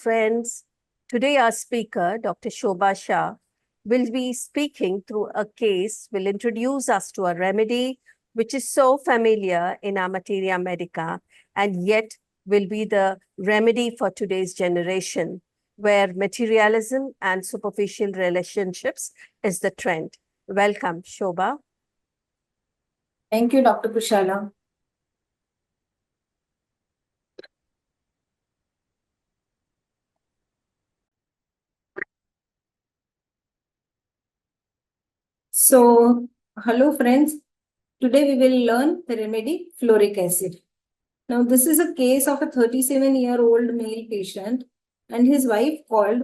friends. Today our speaker, Dr. Shobha Shah, will be speaking through a case, will introduce us to a remedy which is so familiar in our materia medica and yet will be the remedy for today's generation, where materialism and superficial relationships is the trend. Welcome, Shobha. Thank you, Dr. Kushala. So, hello friends. Today we will learn the remedy fluoric acid. Now, this is a case of a 37-year-old male patient, and his wife called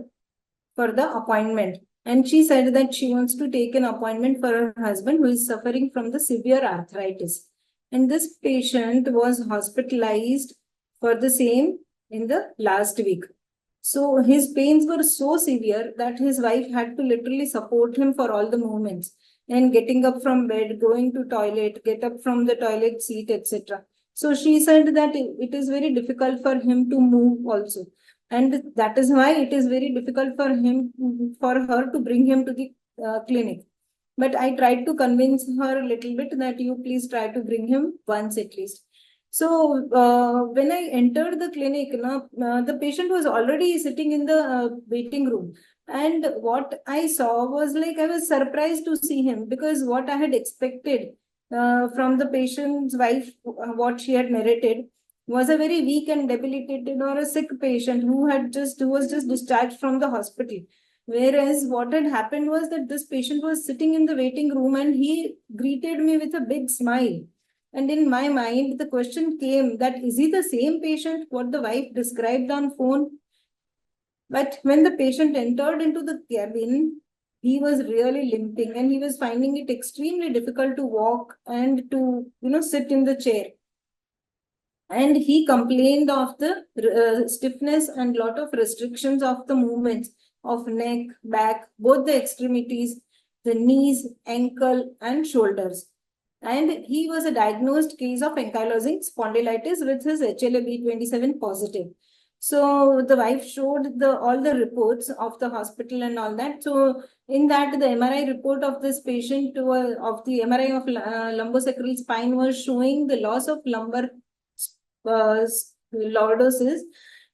for the appointment. And she said that she wants to take an appointment for her husband who is suffering from the severe arthritis. And this patient was hospitalized for the same in the last week. So his pains were so severe that his wife had to literally support him for all the movements and getting up from bed, going to toilet, get up from the toilet seat, etc. So she said that it is very difficult for him to move also. And that is why it is very difficult for her to bring him to the clinic. But I tried to convince her a little bit that you please try to bring him once at least. So when I entered the clinic, the patient was already sitting in the waiting room. And what I saw was like, I was surprised to see him, because what I had expected from the patient's wife, what she had narrated, was a very weak and debilitated or a sick patient who was just discharged from the hospital. Whereas what had happened was that this patient was sitting in the waiting room and he greeted me with a big smile. And in my mind, the question came that, is he the same patient what the wife described on phone? But when the patient entered into the cabin, he was really limping and he was finding it extremely difficult to walk and to, sit in the chair. And he complained of the stiffness and lot of restrictions of the movements of neck, back, both the extremities, the knees, ankle, and shoulders. And he was a diagnosed case of ankylosing spondylitis with his HLA-B27 positive. So the wife showed all the reports of the hospital and all that. So in that, the MRI report of this patient of the MRI of lumbosacral spine was showing the loss of lumbar lordosis,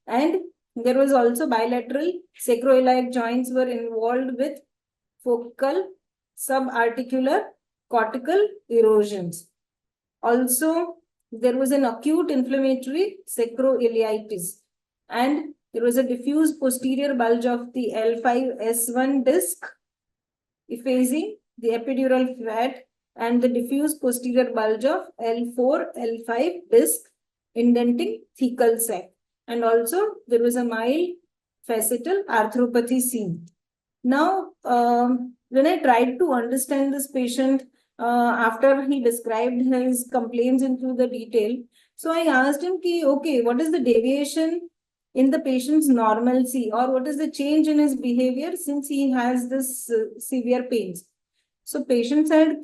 and there was also bilateral sacroiliac joints were involved with focal, subarticular, cortical erosions. Also, there was an acute inflammatory sacroiliitis, and there was a diffuse posterior bulge of the L5S1 disc, effacing the epidural fat, and the diffuse posterior bulge of L4, L5 disc, indenting thecal sac. And also, there was a mild facetal arthropathy seen. Now, when I tried to understand this patient after he described his complaints into the detail, so I asked him, okay, what is the deviation in the patient's normalcy, or what is the change in his behavior since he has this severe pains? So patient said,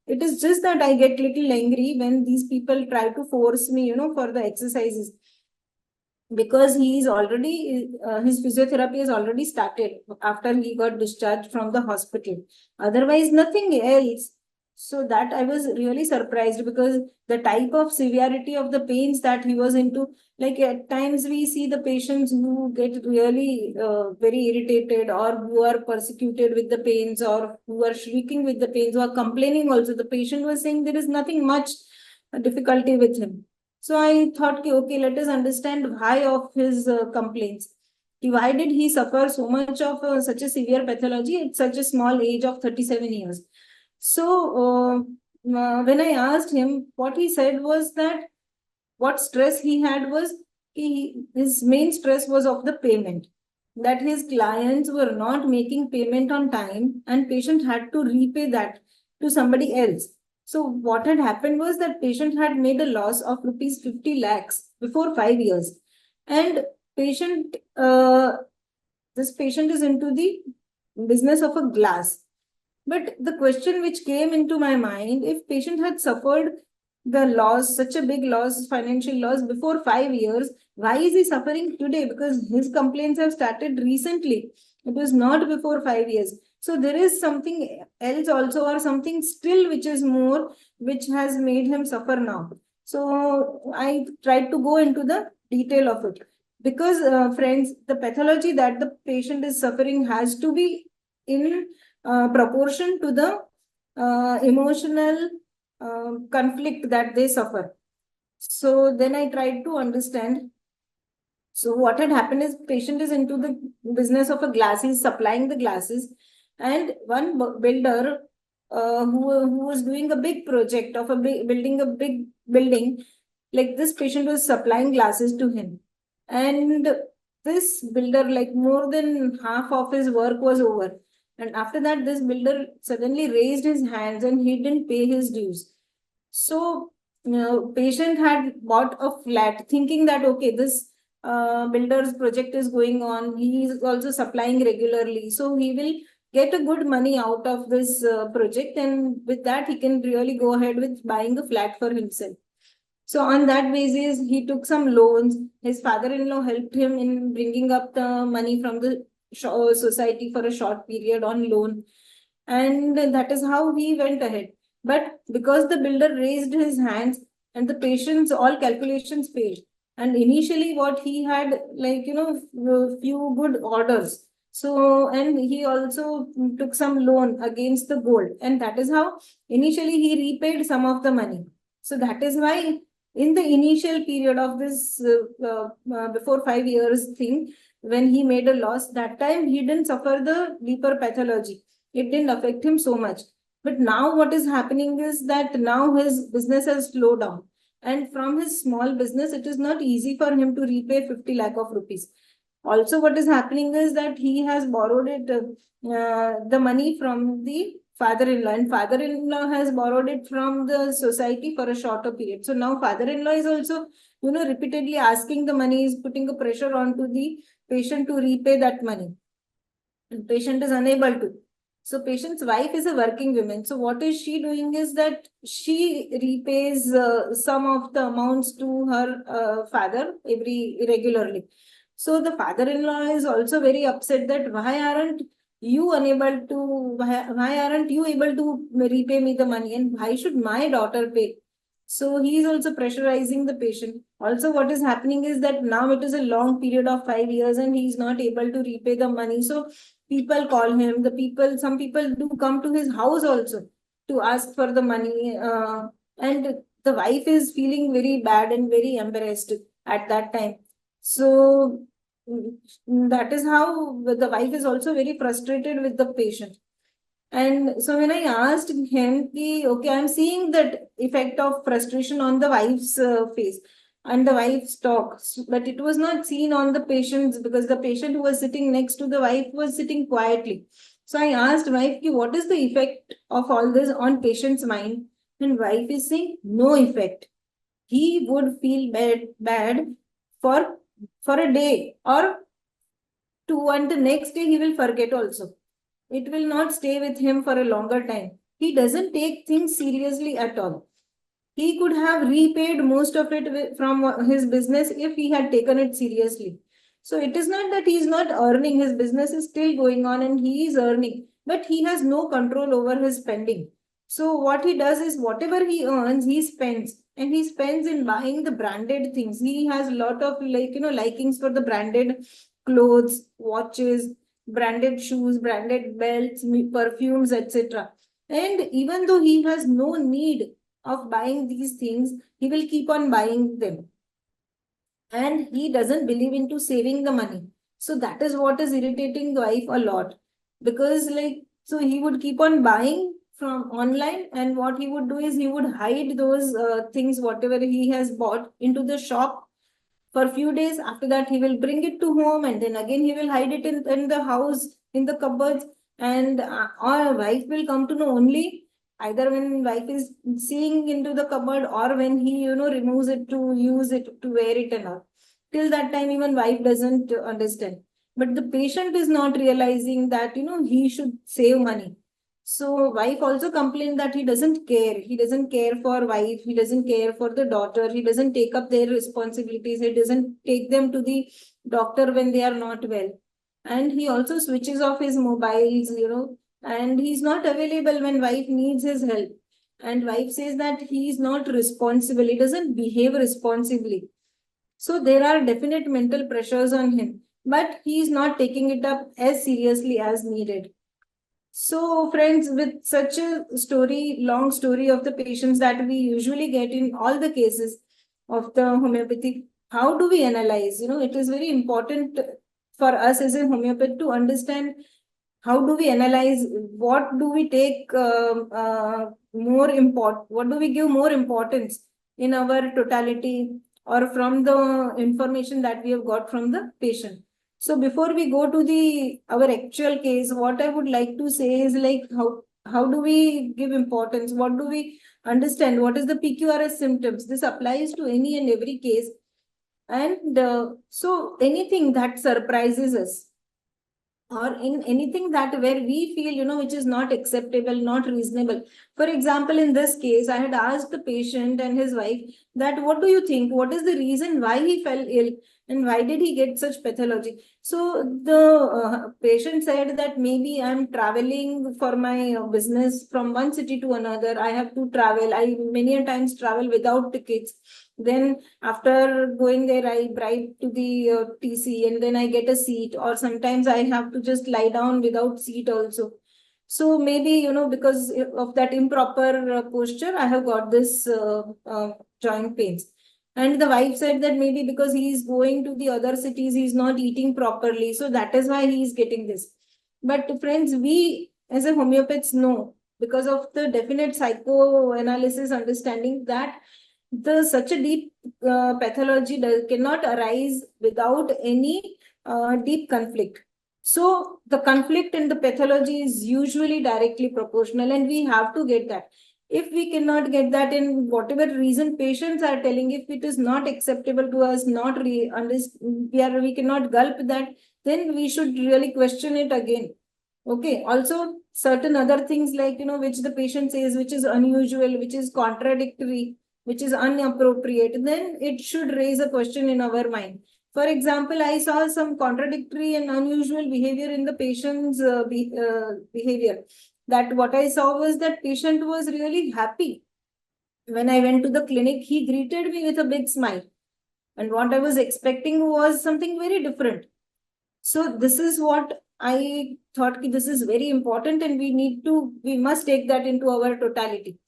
it is just that I get little angry when these people try to force me, for the exercises, because he is already, his physiotherapy has already started after he got discharged from the hospital. Otherwise, nothing else. So that I was really surprised, because the type of severity of the pains that he was into, like at times we see the patients who get really very irritated, or who are persecuted with the pains, or who are shrieking with the pains, who are complaining also. The patient was saying there is nothing much difficulty with him. So I thought, okay, let us understand why of his complaints. Why did he suffer so much of such a severe pathology at such a small age of 37 years? So when I asked him, what he said was that what stress he had was, his main stress was of the payment, that his clients were not making payment on time and patient had to repay that to somebody else. So what had happened was that patient had made a loss of rupees 50 lakhs before 5 years. And this patient is into the business of a glass. But the question which came into my mind, if patient had suffered the loss, such a big loss, financial loss before 5 years. Why is he suffering today? Because his complaints have started recently. It was not before 5 years. So there is something else also, or something still which is more, which has made him suffer now. So I tried to go into the detail of it. Because, friends, the pathology that the patient is suffering has to be in proportion to the emotional conflict that they suffer. So then I tried to understand. So what had happened is, patient is into the business of a glass. He's supplying the glasses, and one builder who was doing a big project of building a big building, like this patient was supplying glasses to him, and this builder, like more than half of his work was over, and after that this builder suddenly raised his hands and he didn't pay his dues. So, patient had bought a flat thinking that, okay, this builder's project is going on. He is also supplying regularly. So he will get a good money out of this project. And with that, he can really go ahead with buying a flat for himself. So on that basis, he took some loans. His father-in-law helped him in bringing up the money from the society for a short period on loan. And that is how he went ahead. But because the builder raised his hands and the patient's all calculations failed. And initially what he had, like, few good orders. So, and he also took some loan against the gold. And that is how initially he repaid some of the money. So that is why in the initial period of this before 5 years thing, when he made a loss, that time he didn't suffer the deeper pathology. It didn't affect him so much. But now what is happening is that now his business has slowed down. And from his small business, it is not easy for him to repay 50 lakh of rupees. Also, what is happening is that he has borrowed the money from the father-in-law, and father-in-law has borrowed it from the society for a shorter period. So now father-in-law is also, repeatedly asking the money, is putting a pressure onto the patient to repay that money. And patient is unable to. So patient's wife is a working woman. So what is she doing is that she repays some of the amounts to her father regularly. So the father-in-law is also very upset that why aren't you able to repay me the money, and why should my daughter pay? So he is also pressurizing the patient. Also, what is happening is that now it is a long period of 5 years and he is not able to repay the money. So people call him, some people do come to his house also to ask for the money. And the wife is feeling very bad and very embarrassed at that time. So that is how the wife is also very frustrated with the patient. And so when I asked him, okay, I'm seeing that effect of frustration on the wife's face and the wife's talk, but it was not seen on the patient's, because the patient who was sitting next to the wife was sitting quietly. So I asked wife, what is the effect of all this on patient's mind? And wife is saying, no effect. He would feel bad for a day or two, and the next day he will forget also. It will not stay with him for a longer time. He doesn't take things seriously at all. He could have repaid most of it from his business if he had taken it seriously. So it is not that he is not earning, his business is still going on and he is earning, but he has no control over his spending. So what he does is, whatever he earns, he spends, and he spends in buying the branded things. He has a lot of likings for the branded clothes, watches, branded shoes, branded belts, perfumes, etc. And even though he has no need of buying these things, he will keep on buying them. And he doesn't believe into saving the money. So that is what is irritating the wife a lot. Because so he would keep on buying from online, and what he would do is he would hide those things, whatever he has bought, into the shop for a few days. After that, he will bring it to home, and then again he will hide it in the house, in the cupboards. And our wife will come to know only either when wife is seeing into the cupboard, or when he removes it to use it to wear it and all. Till that time, even wife doesn't understand. But the patient is not realizing that he should save money. So wife also complained that he doesn't care. He doesn't care for wife. He doesn't care for the daughter. He doesn't take up their responsibilities. He doesn't take them to the doctor when they are not well. And he also switches off his mobiles, and he's not available when wife needs his help. And wife says that he is not responsible. He doesn't behave responsibly. So there are definite mental pressures on him, but he is not taking it up as seriously as needed. So, friends, with such a story, long story of the patients that we usually get in all the cases of the homeopathy, how do we analyze? It is very important for us as a homeopath to understand how do we analyze, what do we take what do we give more importance in our totality or from the information that we have got from the patient. So before we go to the our actual case, what I would like to say is like how do we give importance? What do we understand? What is the PQRS symptoms? This applies to any and every case. And so anything that surprises us, or in anything that where we feel, which is not acceptable, not reasonable. For example, in this case, I had asked the patient and his wife that, what do you think? What is the reason why he fell ill? And why did he get such pathology? So the patient said that maybe I'm traveling for my business from one city to another. I have to travel. I many a times travel without tickets. Then after going there, I bribe to the TC and then I get a seat, or sometimes I have to just lie down without seat also. So maybe, because of that improper posture, I have got this joint pains. And the wife said that maybe because he is going to the other cities, he's not eating properly. So that is why he is getting this. But friends, we as a homeopaths know, because of the definite psychoanalysis understanding, that such a deep pathology cannot arise without any deep conflict. So the conflict in the pathology is usually directly proportional, and we have to get that. If we cannot get that, in whatever reason patients are telling, if it is not acceptable to us, not we cannot gulp that, then we should really question it again. Okay. Also, certain other things like, which the patient says, which is unusual, which is contradictory, which is inappropriate, then it should raise a question in our mind. For example, I saw some contradictory and unusual behavior in the patient's behavior. That what I saw was that patient was really happy. When I went to the clinic, he greeted me with a big smile. And what I was expecting was something very different. So this is what I thought this is very important, and we must take that into our totality.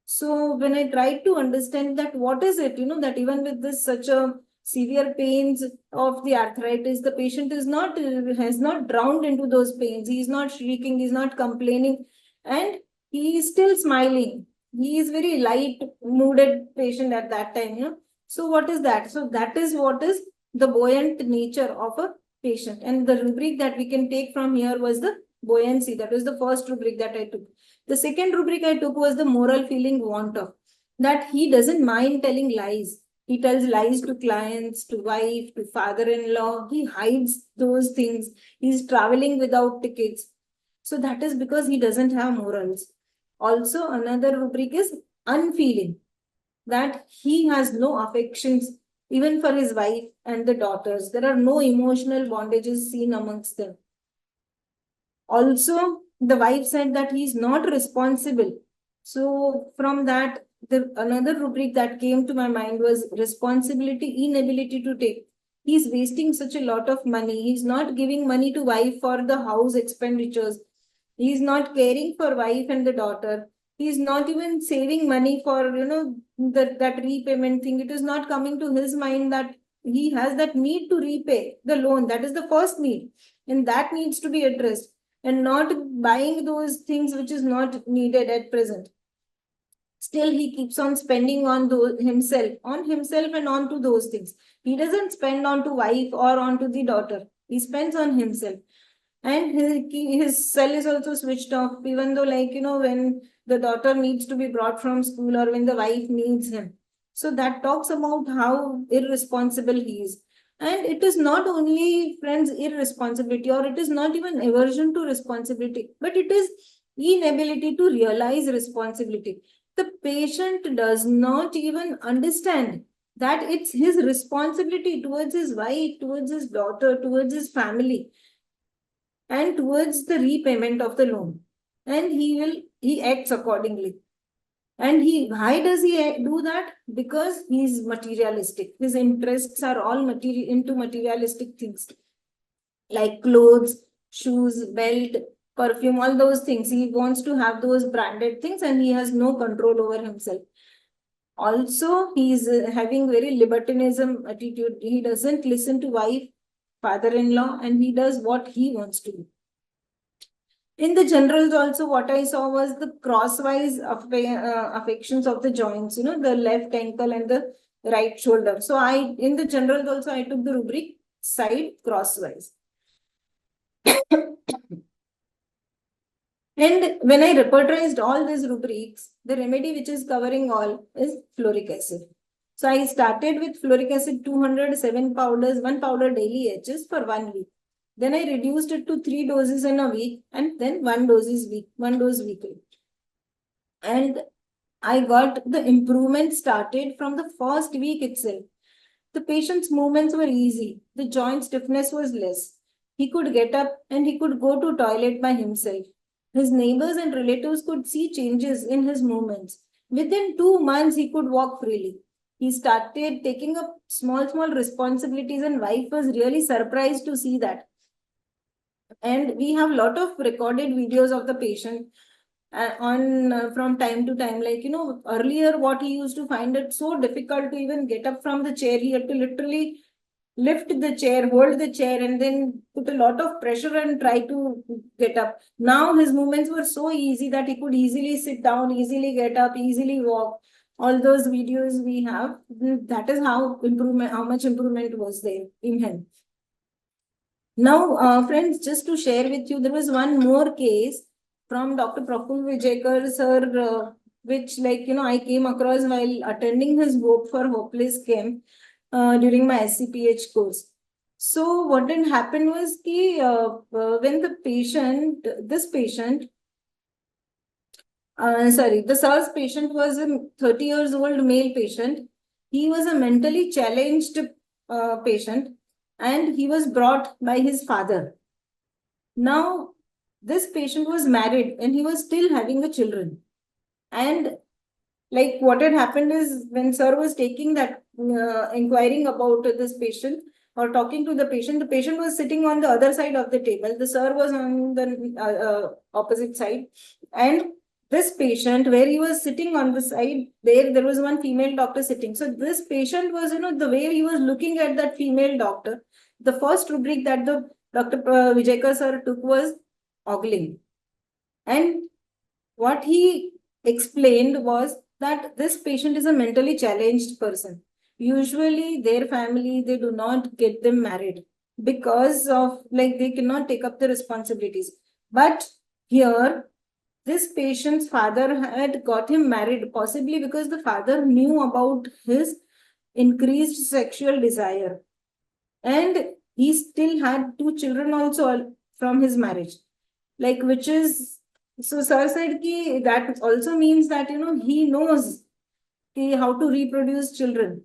So when I tried to understand that what is it, that even with this such a severe pains of the arthritis, the patient has not drowned into those pains. He is not shrieking, he is not complaining, and he is still smiling. He is very light mooded patient at that time. So what is that? So that is what is the buoyant nature of a patient. And the rubric that we can take from here was the buoyancy. That was the first rubric that I took. The second rubric I took was the moral feeling want of, that he doesn't mind telling lies. He tells lies to clients, to wife, to father-in-law. He hides those things. He's traveling without tickets. So that is because he doesn't have morals. Also, another rubric is unfeeling, that he has no affections even for his wife and the daughters. There are no emotional bondages seen amongst them. Also, the wife said that he is not responsible. So from that, another rubric that came to my mind was responsibility, inability to take. He's wasting such a lot of money. He's not giving money to wife for the house expenditures. He's not caring for wife and the daughter. He's not even saving money for, that repayment thing. It is not coming to his mind that he has that need to repay the loan. That is the first need, and that needs to be addressed, and not buying those things which is not needed at present. Still, he keeps on spending on himself and onto those things. He doesn't spend onto wife or onto the daughter. He spends on himself. And his cell is also switched off, even though, when the daughter needs to be brought from school or when the wife needs him. So that talks about how irresponsible he is. And it is not only, friends, irresponsibility, or it is not even aversion to responsibility, but it is inability to realize responsibility. The patient does not even understand that it's his responsibility towards his wife, towards his daughter, towards his family, and towards the repayment of the loan. And he acts accordingly. And why does he do that? Because he's materialistic. His interests are all into materialistic things like clothes, shoes, belt, perfume, all those things. He wants to have those branded things and he has no control over himself. Also, he's having very libertinism attitude. He doesn't listen to wife, father-in-law, and he does what he wants to do. In the generals also, what I saw was the crosswise affections of the joints, the left ankle and the right shoulder. So in the generals also, I took the rubric side crosswise. And when I repertorized all these rubrics, the remedy which is covering all is fluoric acid. So I started with fluoric acid 207 powders, 1 powder daily HS for 1 week. Then I reduced it to 3 doses in a week and then 1 dose weekly. And I got the improvement started from the first week itself. The patient's movements were easy. The joint stiffness was less. He could get up and he could go to toilet by himself. His neighbors and relatives could see changes in his movements. Within 2 months, he could walk freely. He started taking up small responsibilities and wife was really surprised to see that. And we have a lot of recorded videos of the patient from time to time. Like, earlier what he used to find it so difficult to even get up from the chair. He had to literally lift the chair, hold the chair, and then put a lot of pressure and try to get up. Now his movements were so easy that he could easily sit down, easily get up, easily walk. All those videos we have, that is how much improvement was there in him. Now, friends, just to share with you, there was one more case from Dr. Praful Vijayakar sir, which I came across while attending his Hope for Hopeless camp during my SCPH course. So what had happened was when the SARS patient was a 30 years old male patient. He was a mentally challenged patient and he was brought by his father. Now, this patient was married and he was still having the children. And what had happened is when sir was taking that, inquiring about this patient or talking to the patient was sitting on the other side of the table. The sir was on the opposite side. And this patient, where he was sitting on the side, there was one female doctor sitting. So this patient was, the way he was looking at that female doctor, the first rubric that the Dr. Vijayakar sir took was ogling. And what he explained was that this patient is a mentally challenged person. Usually their family, they do not get them married because of they cannot take up the responsibilities. But here, this patient's father had got him married, possibly because the father knew about his increased sexual desire. And he still had 2 children also from his marriage. Which is, so sir said that also means that, he knows how to reproduce children.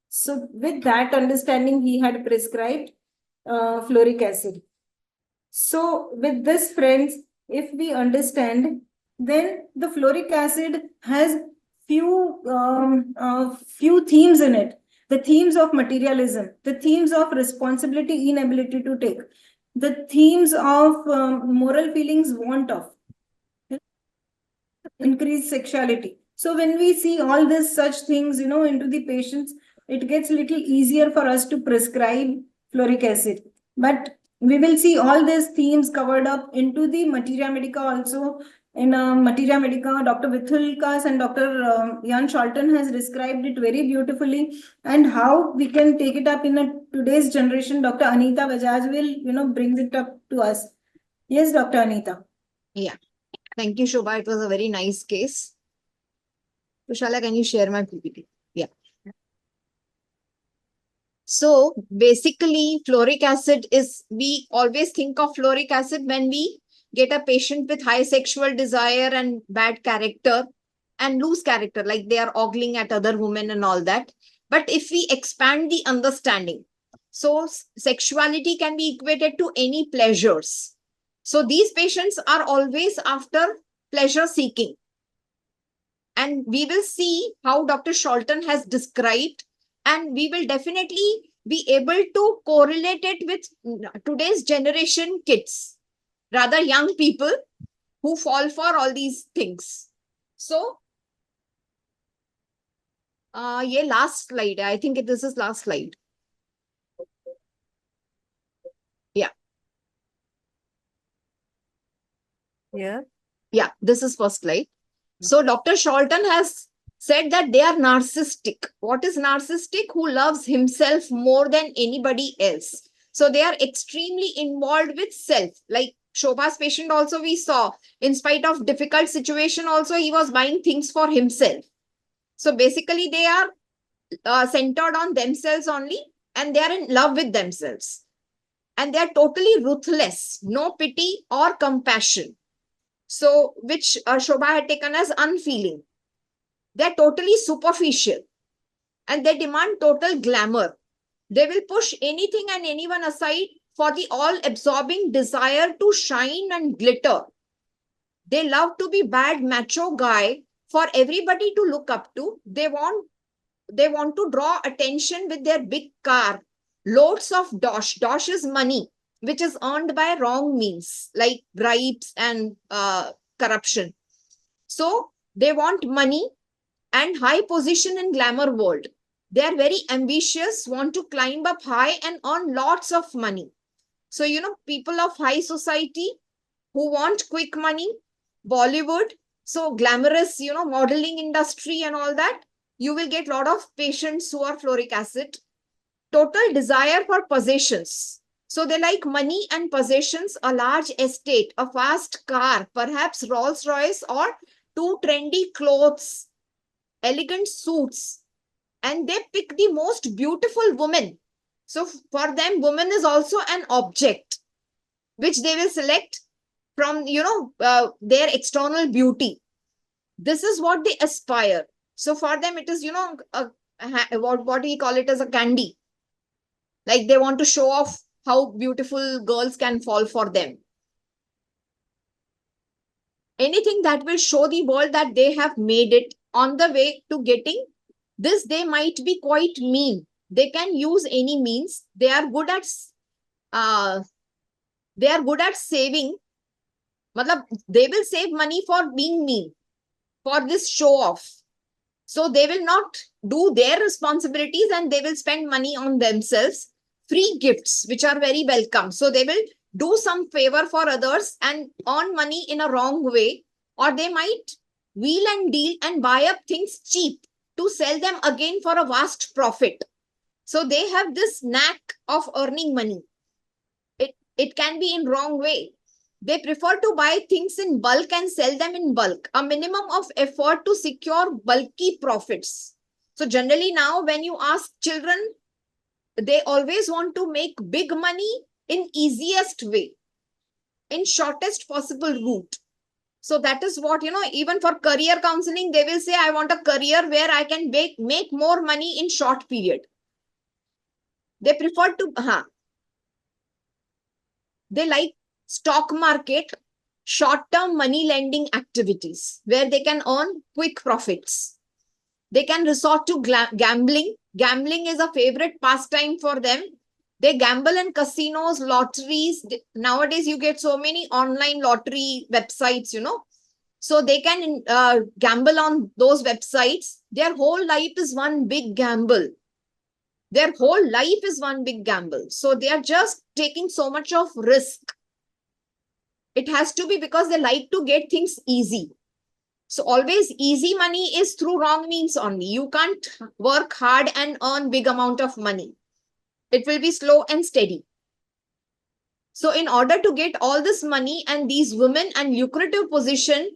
So with that understanding, he had prescribed fluoric acid. So with this, friends, if we understand, then the fluoric acid has few themes in it. The themes of materialism, the themes of responsibility, inability to take, the themes of moral feelings, want of, increased sexuality. So when we see all this such things, into the patients, it gets a little easier for us to prescribe fluoric acid. But we will see all these themes covered up into the Materia Medica also. In Materia Medica, Dr. Vithulkas and Dr. Jan Scholten has described it very beautifully, and how we can take it up in today's generation. Dr. Anita Bajaj will, brings it up to us. Yes, Dr. Anita. Yeah. Thank you, Shobha. It was a very nice case. Kushala, can you share my PPT? Yeah. So basically, fluoric acid is, we always think of fluoric acid when we get a patient with high sexual desire and bad character and loose character, like they are ogling at other women and all that. But if we expand the understanding, so sexuality can be equated to any pleasures. So these patients are always after pleasure seeking. And we will see how Dr. Sholton has described, and we will definitely be able to correlate it with today's generation kids, rather young people who fall for all these things. So, yeah, last slide. I think this is last slide. Yeah. Yeah. Yeah, this is first slide. So Dr. Sholton has said that they are narcissistic. What is narcissistic? Who loves himself more than anybody else. So they are extremely involved with self. Like Shobha's patient also we saw, in spite of difficult situation also, he was buying things for himself. So basically they are centered on themselves only, and they are in love with themselves. And they are totally ruthless, no pity or compassion. So, which Shobha had taken as unfeeling. They're totally superficial and they demand total glamour. They will push anything and anyone aside for the all-absorbing desire to shine and glitter. They love to be bad macho guy for everybody to look up to. They want to draw attention with their big car, loads of dosh. Dosh is money, which is earned by wrong means, like bribes and corruption. So they want money and high position in glamour world. They are very ambitious, want to climb up high and earn lots of money. So, people of high society who want quick money, Bollywood, so glamorous, modeling industry and all that, you will get a lot of patients who are fluoric acid. Total desire for possessions. So they like money and possessions, a large estate, a fast car, perhaps Rolls Royce or two trendy clothes, elegant suits, and they pick the most beautiful woman. So for them, woman is also an object, which they will select from, their external beauty. This is what they aspire. So for them, it is, what do you call it as a candy? Like they want to show off how beautiful girls can fall for them. Anything that will show the world that they have made it on the way to getting this, they might be quite mean. They can use any means. They are good at saving. They will save money for being mean, for this show off. So they will not do their responsibilities and they will spend money on themselves. Free gifts, which are very welcome. So they will do some favor for others and earn money in a wrong way. Or they might wheel and deal and buy up things cheap to sell them again for a vast profit. So they have this knack of earning money. It can be in wrong way. They prefer to buy things in bulk and sell them in bulk. A minimum of effort to secure bulky profits. So generally now when you ask children, they always want to make big money in easiest way, in shortest possible route. So that is what, even for career counseling, they will say, I want a career where I can make more money in short period. They prefer to, they like stock market, short-term money lending activities where they can earn quick profits. They can resort to gambling. Gambling is a favorite pastime for them. They gamble in casinos, lotteries. Nowadays, you get so many online lottery websites, So they can gamble on those websites. Their whole life is one big gamble. Their whole life is one big gamble. So they are just taking so much of risk. It has to be because they like to get things easy. So always easy money is through wrong means only. You can't work hard and earn big amount of money. It will be slow and steady. So in order to get all this money and these women and lucrative position,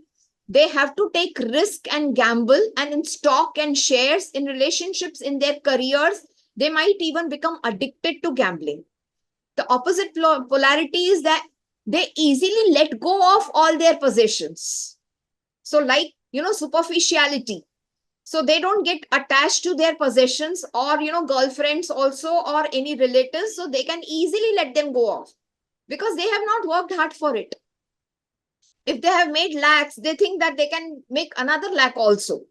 they have to take risk and gamble, and in stock and shares, in relationships, in their careers, they might even become addicted to gambling. The opposite polarity is that they easily let go of all their possessions. So like, superficiality. So they don't get attached to their possessions or, girlfriends also or any relatives. So they can easily let them go off because they have not worked hard for it. If they have made lakhs, they think that they can make another lakh also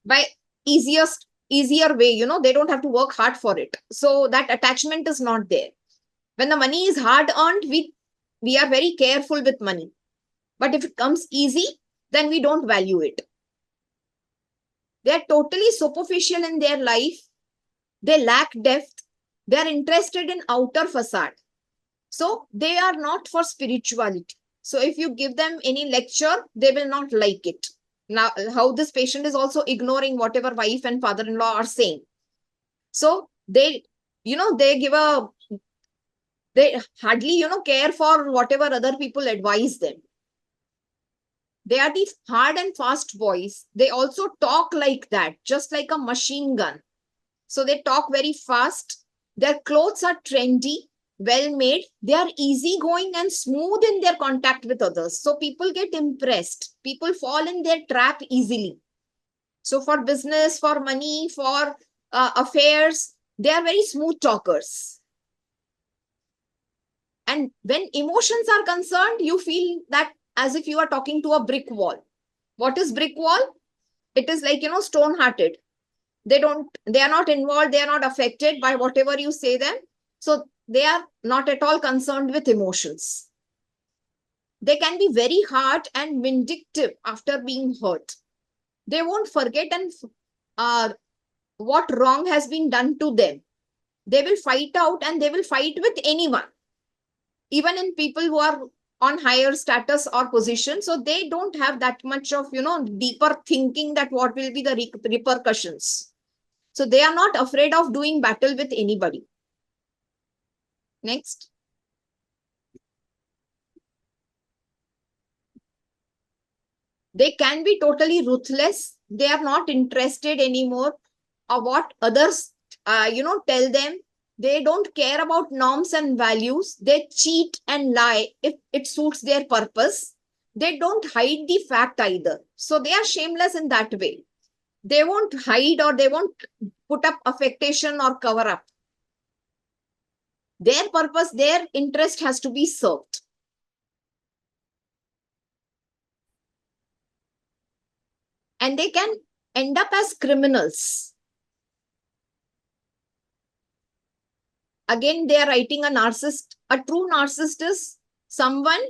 by easier way. They don't have to work hard for it. So that attachment is not there. When the money is hard earned, we are very careful with money. But if it comes easy, then we don't value it. They are totally superficial in their life. They lack depth. They are interested in outer facade. So they are not for spirituality. So if you give them any lecture, they will not like it. Now, how this patient is also ignoring whatever wife and father-in-law are saying. So they hardly, care for whatever other people advise them. They are the hard and fast boys. They also talk like that, just like a machine gun. So they talk very fast. Their clothes are trendy, well made. They are easygoing and smooth in their contact with others. So people get impressed. People fall in their trap easily. So for business, for money, for affairs, they are very smooth talkers. And when emotions are concerned, you feel that as if you are talking to a brick wall. What is brick wall? It is like, stone-hearted. They are not involved. They are not affected by whatever you say them. So they are not at all concerned with emotions. They can be very hard and vindictive after being hurt. They won't forget what wrong has been done to them. They will fight out and they will fight with anyone, even in people who are on higher status or position. So they don't have that much of, deeper thinking that what will be the repercussions. So they are not afraid of doing battle with anybody. Next. They can be totally ruthless. They are not interested anymore of what others, tell them. They don't care about norms and values. They cheat and lie if it suits their purpose. They don't hide the fact either. So they are shameless in that way. They won't hide or they won't put up affectation or cover up. Their purpose, their interest has to be served. And they can end up as criminals. Again, they are writing a narcissist. A true narcissist is someone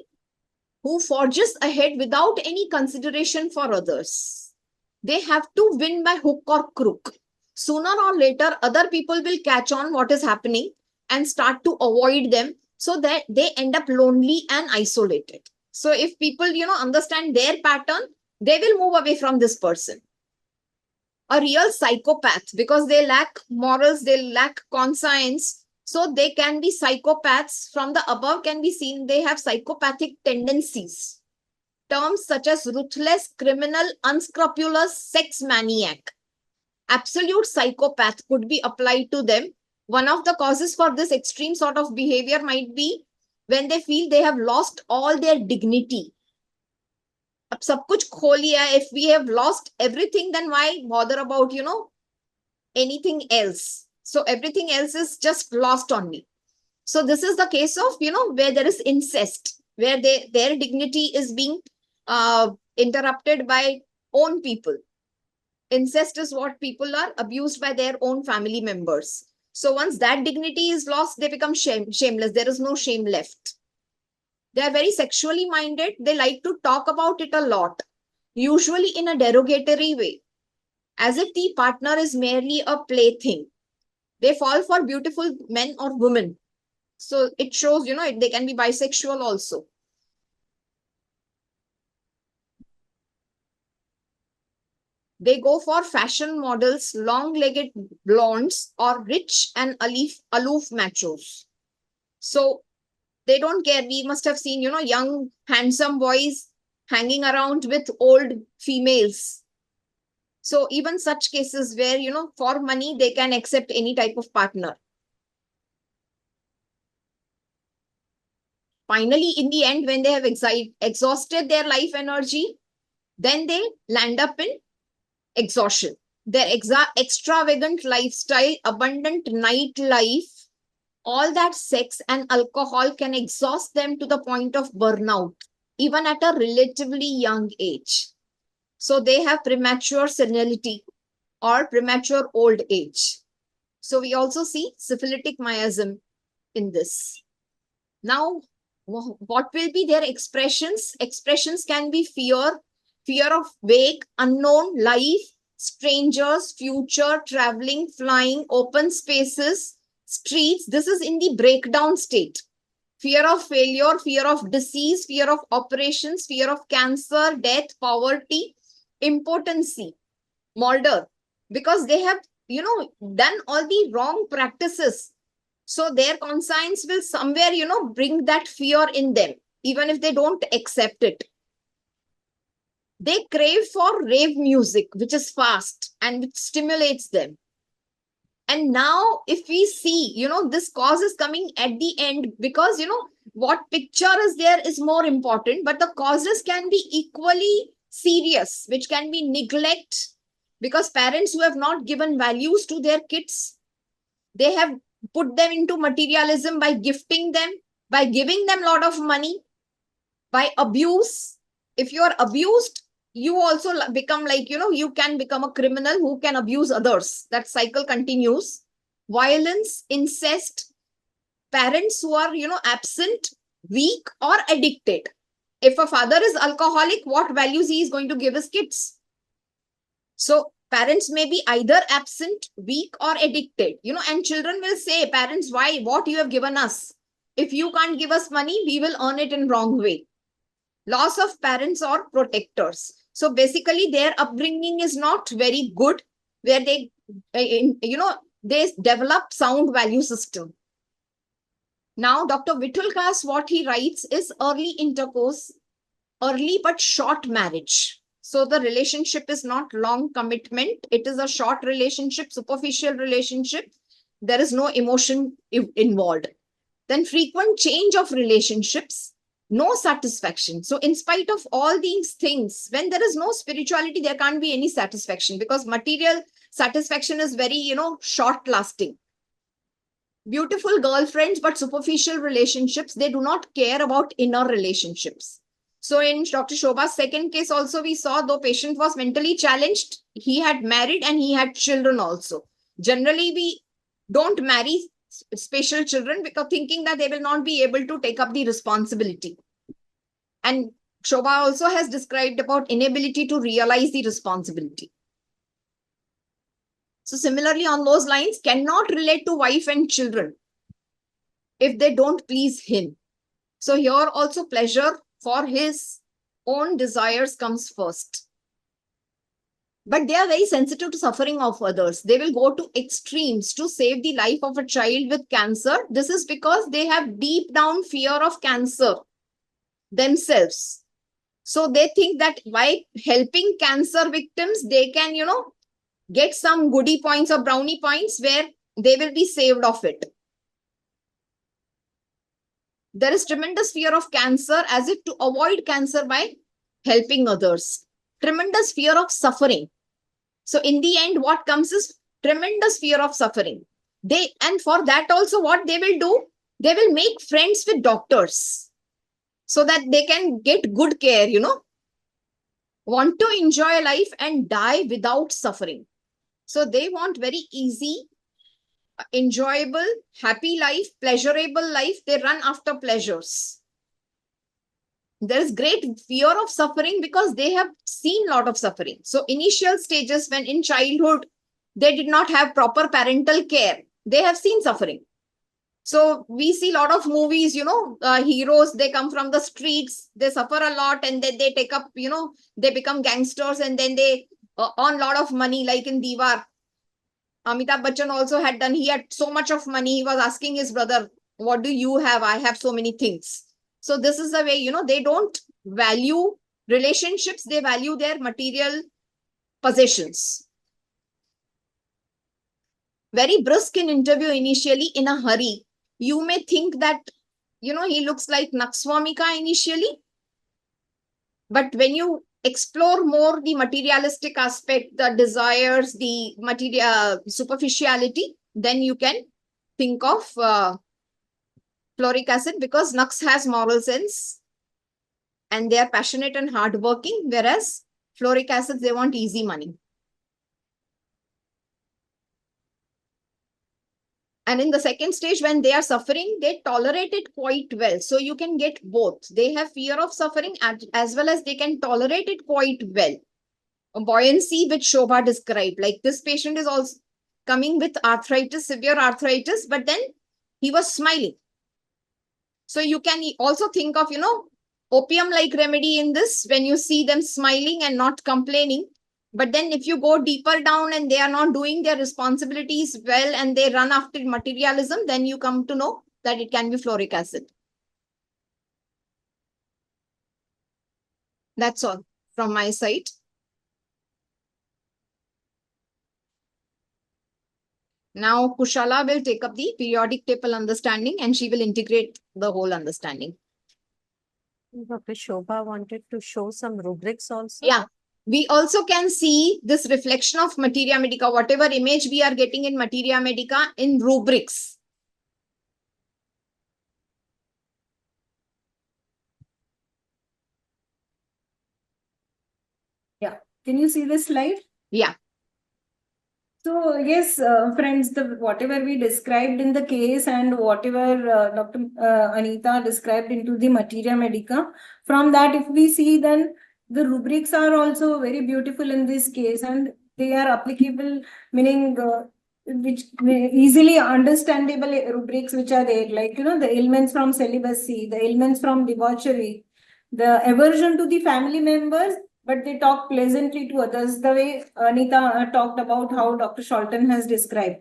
who forges ahead without any consideration for others. They have to win by hook or crook. Sooner or later, other people will catch on what is happening and start to avoid them, so that they end up lonely and isolated. So if people, understand their pattern, they will move away from this person. A real psychopath, because they lack morals, they lack conscience. So they can be psychopaths. From the above can be seen, they have psychopathic tendencies. Terms such as ruthless, criminal, unscrupulous, sex maniac. Absolute psychopath could be applied to them. One of the causes for this extreme sort of behavior might be when they feel they have lost all their dignity. Ab sab kuch kho liya. If we have lost everything, then why bother about, anything else? So everything else is just lost on me. So this is the case of, where there is incest, where their dignity is being interrupted by own people. Incest is what people are abused by their own family members. So once that dignity is lost, they become shameless. There is no shame left. They are very sexually minded. They like to talk about it a lot, usually in a derogatory way, as if the partner is merely a plaything. They fall for beautiful men or women. So it shows, they can be bisexual also. They go for fashion models, long-legged blondes, or rich and aloof machos. So they don't care. We must have seen, young, handsome boys hanging around with old females. So even such cases where, for money, they can accept any type of partner. finally, in the end, when they have exhausted their life energy, then they land up in exhaustion. Their extravagant lifestyle, abundant nightlife, all that sex and alcohol can exhaust them to the point of burnout, even at a relatively young age. So they have premature senility or premature old age. So we also see syphilitic miasm in this. Now, what will be their expressions? Expressions can be fear of vague, unknown, life, strangers, future, traveling, flying, open spaces, streets. This is in the breakdown state. Fear of failure, fear of disease, fear of operations, fear of cancer, death, poverty, impotency, murder, because they have, done all the wrong practices. So their conscience will somewhere, bring that fear in them, even if they don't accept it. They crave for rave music, which is fast and which stimulates them. And now if we see, this cause is coming at the end, because, what picture is there is more important, but the causes can be equally serious, which can be neglect, because parents who have not given values to their kids, they have put them into materialism by gifting them, by giving them a lot of money, by abuse. If you are abused, you also become like, you can become a criminal who can abuse others. That cycle continues. Violence, incest, parents who are, absent, weak, or addicted. If a father is alcoholic, what values he is going to give his kids? So parents may be either absent, weak, or addicted, and children will say, parents, why? What you have given us? If you can't give us money, we will earn it in wrong way. Loss of parents or protectors. So basically their upbringing is not very good, where they, they develop sound value system. Now, Dr. Vitulkas, what he writes is early intercourse, early but short marriage. So the relationship is not long commitment. It is a short relationship, superficial relationship. There is no emotion involved. Then frequent change of relationships, no satisfaction. So in spite of all these things, when there is no spirituality, there can't be any satisfaction, because material satisfaction is very, short lasting. Beautiful girlfriends, but superficial relationships. They do not care about inner relationships. So in Dr. Shobha's second case also, we saw, though patient was mentally challenged, he had married and he had children also. Generally, we don't marry special children because thinking that they will not be able to take up the responsibility. And Shobha also has described about inability to realize the responsibility. So similarly, on those lines, cannot relate to wife and children if they don't please him. So here also pleasure for his own desires comes first. But they are very sensitive to suffering of others. They will go to extremes to save the life of a child with cancer. This is because they have deep down fear of cancer themselves. So they think that by helping cancer victims, they can, get some goodie points or brownie points where they will be saved of it. There is tremendous fear of cancer, as if to avoid cancer by helping others. Tremendous fear of suffering. So in the end, what comes is tremendous fear of suffering. And for that also, what they will do, they will make friends with doctors so that they can get good care, want to enjoy life and die without suffering. So they want very easy, enjoyable, happy life, pleasurable life. They run after pleasures. There is great fear of suffering because they have seen a lot of suffering. So initial stages, when in childhood, they did not have proper parental care, they have seen suffering. So we see a lot of movies, heroes, they come from the streets, they suffer a lot, and then they take up, they become gangsters, and then they earn a lot of money, like in Diwar. Amita Bajaj also had done, he had so much of money, he was asking his brother, what do you have? I have so many things. So this is the way, they don't value relationships, they value their material possessions. Very brusque in interview initially, in a hurry. You may think that he looks like Nakswamika initially. But when you explore more the materialistic aspect, the desires, the material superficiality, then you can think of fluoric acid, because Nux has moral sense and they are passionate and hardworking, whereas fluoric acids, they want easy money. And in the second stage, when they are suffering, they tolerate it quite well. So you can get both. They have fear of suffering as well as they can tolerate it quite well. A buoyancy which Shobha described. Like this patient is also coming with arthritis, severe arthritis, but then he was smiling. So you can also think of, opium-like remedy in this when you see them smiling and not complaining. But then if you go deeper down and they are not doing their responsibilities well and they run after materialism, then you come to know that it can be fluoric acid. That's all from my side. Now Kushala will take up the periodic table understanding and she will integrate the whole understanding. Dr. Shobha wanted to show some rubrics also. Yeah. We also can see this reflection of Materia Medica, whatever image we are getting in Materia Medica in rubrics. Yeah. Can you see this slide? Yeah. So yes, friends, whatever we described in the case and whatever Dr. Anita described into the Materia Medica, from that if we see, then the rubrics are also very beautiful in this case and they are applicable, meaning which easily understandable rubrics which are there, like, the ailments from celibacy, the ailments from debauchery, the aversion to the family members, but they talk pleasantly to others, the way Anita talked about how Dr. Shalton has described.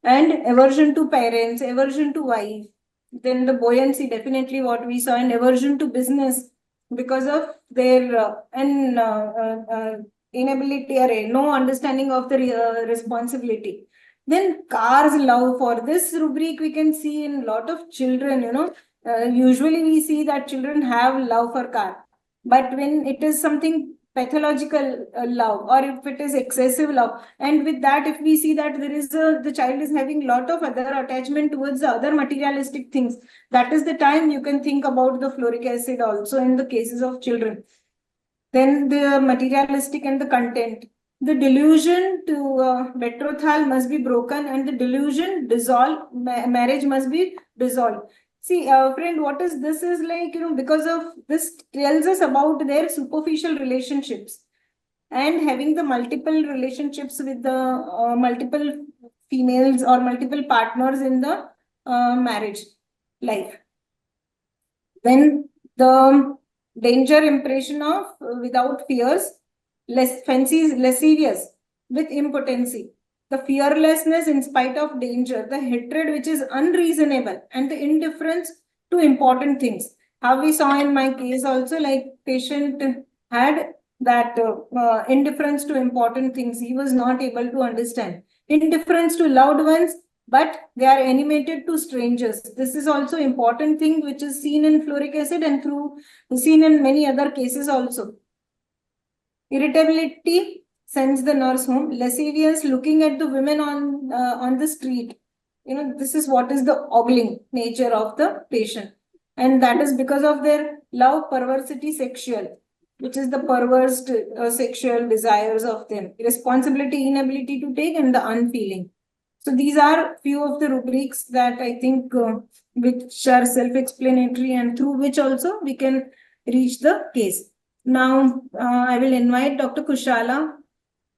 And aversion to parents, aversion to wife, then the buoyancy, definitely what we saw, and aversion to business because of their inability or no understanding of the responsibility. Then cars love, for this rubric we can see in a lot of children, usually we see that children have love for car. But when it is something pathological love, or if it is excessive love, and with that if we see that there is the child is having lot of other attachment towards the other materialistic things, that is the time you can think about the fluoric acid also in the cases of children. Then the materialistic and the content, the delusion to betrothal must be broken and the delusion dissolve, marriage must be dissolved. See, friend, what is this is like, because of this tells us about their superficial relationships and having the multiple relationships with the multiple females or multiple partners in the marriage life. Then the danger impression of without fears, less fancies, lascivious with impotency, the fearlessness in spite of danger, the hatred which is unreasonable, and the indifference to important things. How we saw in my case also, like patient had that indifference to important things. He was not able to understand. Indifference to loved ones, but they are animated to strangers. This is also important thing which is seen in fluoric acid and seen in many other cases also. Irritability sends the nurse home. Lascivious, looking at the women on the street. This is what is the ogling nature of the patient. And that is because of their love, perversity, sexual, which is the perverse sexual desires of them. Irresponsibility, inability to take, and the unfeeling. So these are few of the rubrics that I think which are self-explanatory and through which also we can reach the case. Now I will invite Dr. Kushala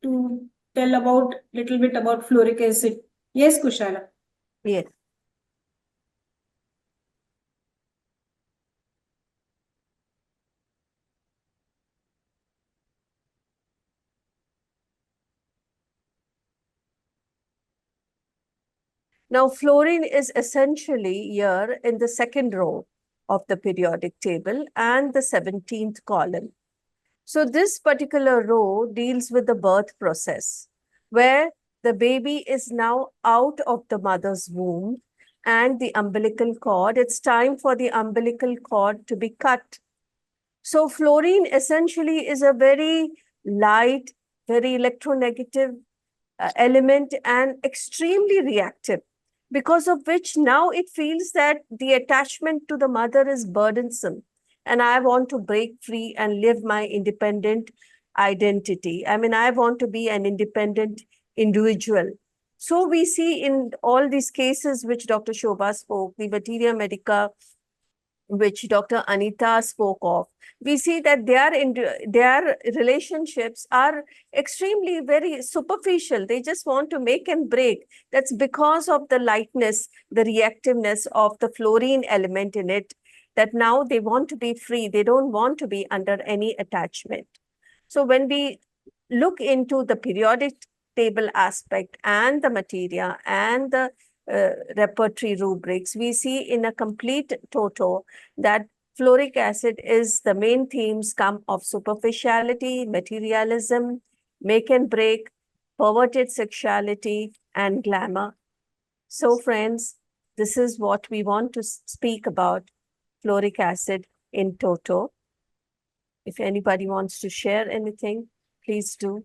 to tell about little bit about fluoric acid. Yes, Kushala. Yes. Now, fluorine is essentially here in the second row of the periodic table and the 17th column. So this particular row deals with the birth process, where the baby is now out of the mother's womb and the umbilical cord. It's time for the umbilical cord to be cut. So fluorine essentially is a very light, very electronegative element and extremely reactive, because of which now it feels that the attachment to the mother is burdensome and I want to break free and live my independent identity. I mean, I want to be an independent individual. So we see in all these cases which Dr. Shobha spoke, the materia medica, which Dr. Anita spoke of, we see that their relationships are extremely very superficial. They just want to make and break. That's because of the lightness, the reactiveness of the fluorine element in it, that now they want to be free. They don't want to be under any attachment. So when we look into the periodic table aspect and the materia and the repertory rubrics, we see in a complete toto that fluoric acid is the main themes come of superficiality, materialism, make and break, perverted sexuality, and glamour. So friends, this is what we want to speak about fluoric acid in toto. If anybody wants to share anything, please do.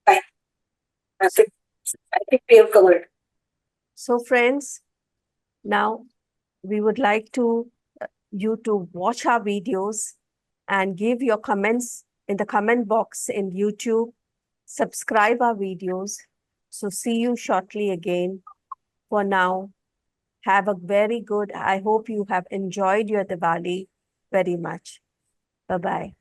I think we have covered. So friends, now we would like you to watch our videos and give your comments in the comment box in YouTube. Subscribe our videos. So see you shortly again. For now, have a very good, I hope you have enjoyed your Diwali very much. Bye-bye.